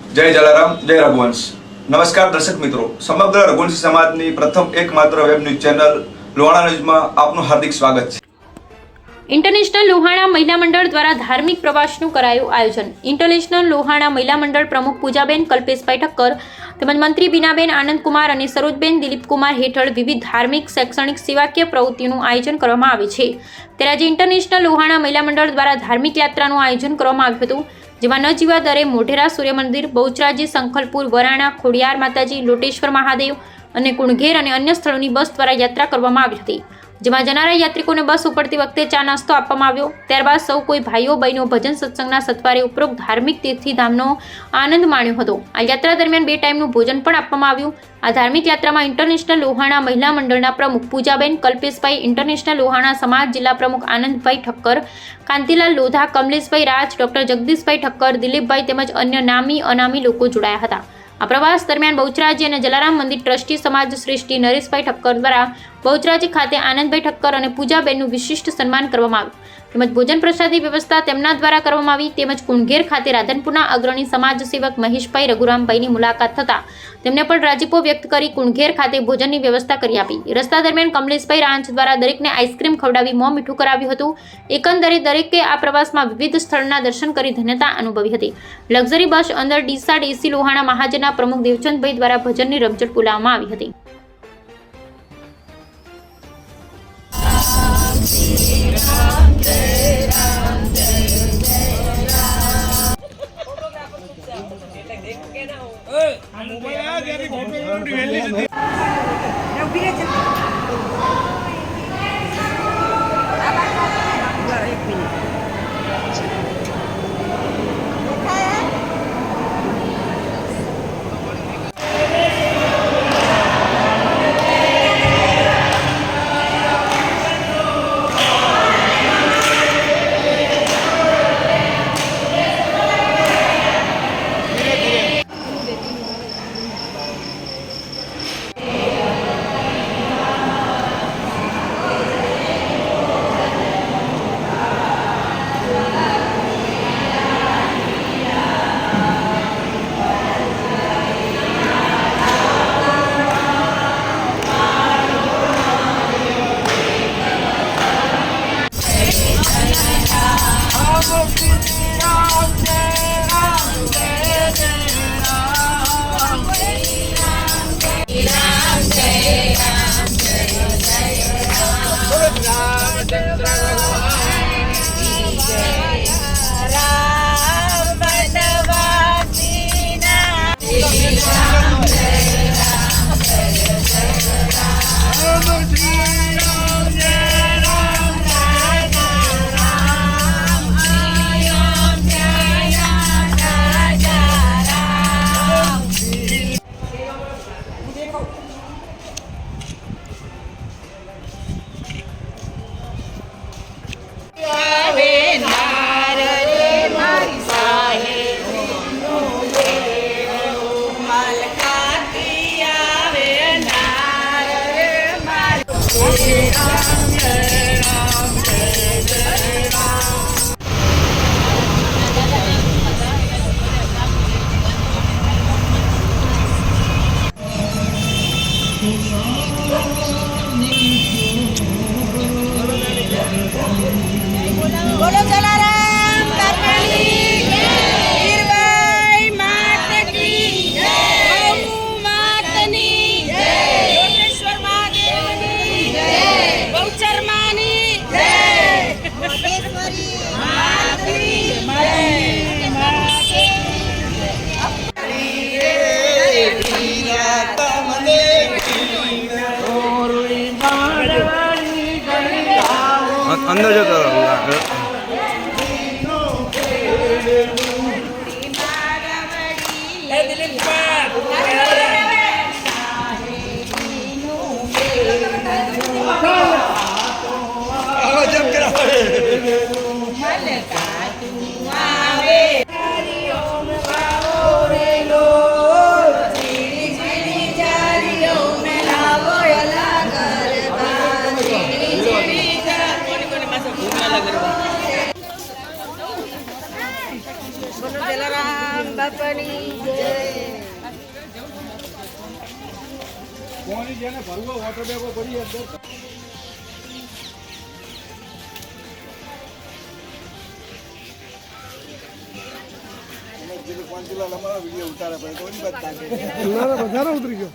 जय जलाराम, जय रघुवंश। नमस्कार दर्शक मित्रों, समग्र रघुवंशी समाजની પ્રથમ એકમાત્ર વેબ ન્યૂઝ ચેનલ લોહાણા ન્યૂઝમાં આપનું હાર્દિક સ્વાગત છે। ઇન્ટરનેશનલ લોહાણા મહિલા મંડળ દ્વારા ધાર્મિક પ્રવાસનું કરાયું આયોજન। ઇન્ટરનેશનલ લોહાણા મહિલા મંડળ પ્રમુખ પૂજાબેન કલ્પેશભાઈ ઠક્કર તેમજ મંત્રી બીનાબેન આનંદકુમાર અને સરોજબેન દિલીપકુમાર હેઠળ વિવિધ ધાર્મિક, શૈક્ષણિક, સેવાકીય પ્રવૃત્તિઓનું આયોજન કરવામાં આવે છે। ત્યારે આજે ઇન્ટરનેશનલ લોહાણા મહિલા મંડળ દ્વારા ધાર્મિક યાત્રાનું આયોજન કરવામાં આવ્યું હતું, જેમાં નજીવા દરે મોઢેરા સૂર્ય મંદિર, બહુચરાજી, સંખલપુર, વરાણા, ખોડિયાર માતાજી, લોટેશ્વર મહાદેવ અને કુણઘેર અને અન્ય સ્થળોની બસ દ્વારા યાત્રા કરવામાં આવી હતી, જેમાં જનારા યાત્રિકોને બસ ઉપડતી વખતે ચા નાસ્તો આપવામાં આવ્યો। ત્યારબાદ સૌ કોઈ ભાઈઓ બહેનો ભજન સત્સંગના સત્વારે ઉપરોક્ત ધાર્મિક તીર્થધામનો આનંદ માણ્યો હતો। આ યાત્રા દરમિયાન 2 ટાઈમનું ભોજન પણ આપવામાં આવ્યું। આ ધાર્મિક યાત્રામાં ઇન્ટરનેશનલ લોહાણા મહિલા મંડળના પ્રમુખ પૂજાબેન કલ્પેશભાઈ, ઇન્ટરનેશનલ લોહાણા સમાજ જિલ્લા પ્રમુખ આનંદભાઈ ઠક્કર, કાંતિલાલ લોધા, કમલેશભાઈ રાજ, ડોક્ટર જગદીશભાઈ ઠક્કર, દિલીપભાઈ તેમજ અન્ય નામી અનામી લોકો જોડાયા હતા। આ પ્રવાસ દરમિયાન બહુચરાજી અને જલારામ મંદિર ટ્રસ્ટી સમાજ શ્રેષ્ઠી નરેશભાઈ ઠક્કર દ્વારા બહુચરાજી ખાતે આનંદભાઈ ઠક્કર અને પૂજાબેનનું વિશિષ્ટ સન્માન કરવામાં આવ્યું, તેમજ ભોજન પ્રસાદી વ્યવસ્થા તેમના દ્વારા કરવામાં આવી। તેમજ કુણઘેર ખાતે રાધનપુરના અગ્રણી સમાજ સેવક મહેશભાઈ રઘુરામભાઈની મુલાકાત થતા તેમને પણ રાજીપો વ્યક્ત કરી કુણઘેર ખાતે ભોજનની વ્યવસ્થા કરી આપી। રસ્તા દરમિયાન કમલેશભાઈ રાંચ દ્વારા દરેકને આઈસ્ક્રીમ ખવડાવી મોં મીઠું કરાવ્યું હતું। એકંદરે દરેકે આ પ્રવાસમાં વિવિધ સ્થળના દર્શન કરી ધન્યતા અનુભવી હતી। લક્ઝરી બસ અંદર ડીસા ડીસી લોહાણા મહાજનના પ્રમુખ દેવચંદભાઈ દ્વારા ભજનની રમઝટ બોલાવવામાં આવી હતી। बोलो जलाराम करनाली वीरबाई मात की जय, गौ मातनी जय, लोटेश्वर महादेवनी जय, बहुचर मानी जय, लोटेश्वरी मातनी जय, माते अंदर जो करो जलाराम બાપની જય. કોની જેને ભરવો વોટર બેગો પડી અંદર વધારે ઉતરી ગયો.